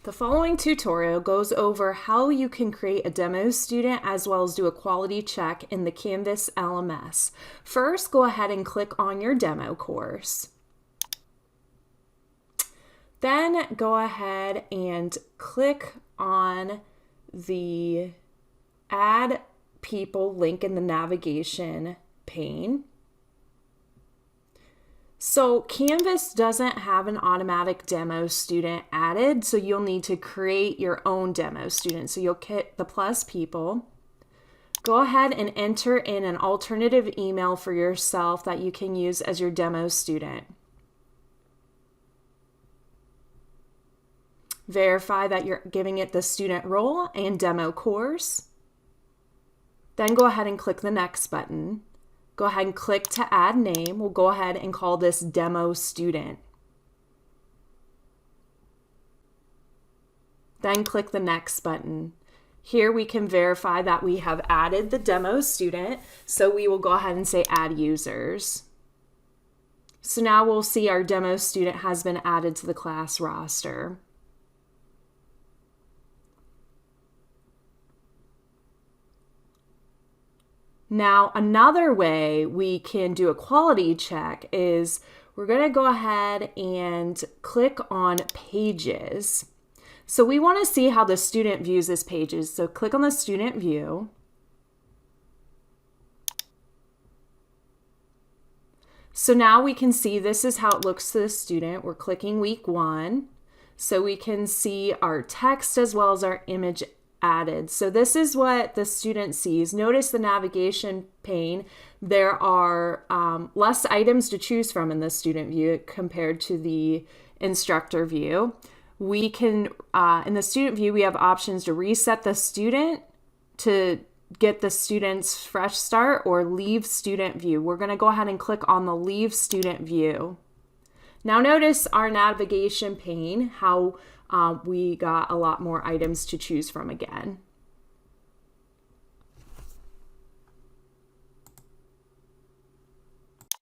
The following tutorial goes over how you can create a demo student as well as do a quality check in the Canvas LMS. First, go ahead and click on your demo course. Then go ahead and click on the Add People link in the navigation pane. So Canvas doesn't have an automatic demo student added, so you'll need to create your own demo student. So you'll hit the plus people. Go ahead and enter in an alternative email for yourself that you can use as your demo student. Verify that you're giving it the student role and demo course. Then go ahead and click the next button. Go ahead and click to add name. We'll go ahead and call this demo student. Then click the next button. Here we can verify that we have added the demo student. So we will go ahead and say add users. So now we'll see our demo student has been added to the class roster. Now, another way we can do a quality check is we're going to go ahead and click on Pages. So we want to see how the student views this pages. So click on the student view. So now we can see this is how it looks to the student. We're clicking week 1. So we can see our text as well as our image added. So this is what the student sees. Notice the navigation pane. There are less items to choose from in the student view compared to the instructor view. We can, in the student view, we have options to reset the student to get the student's fresh start or leave student view. We're going to go ahead and click on the leave student view. Now notice our navigation pane, how we got a lot more items to choose from again.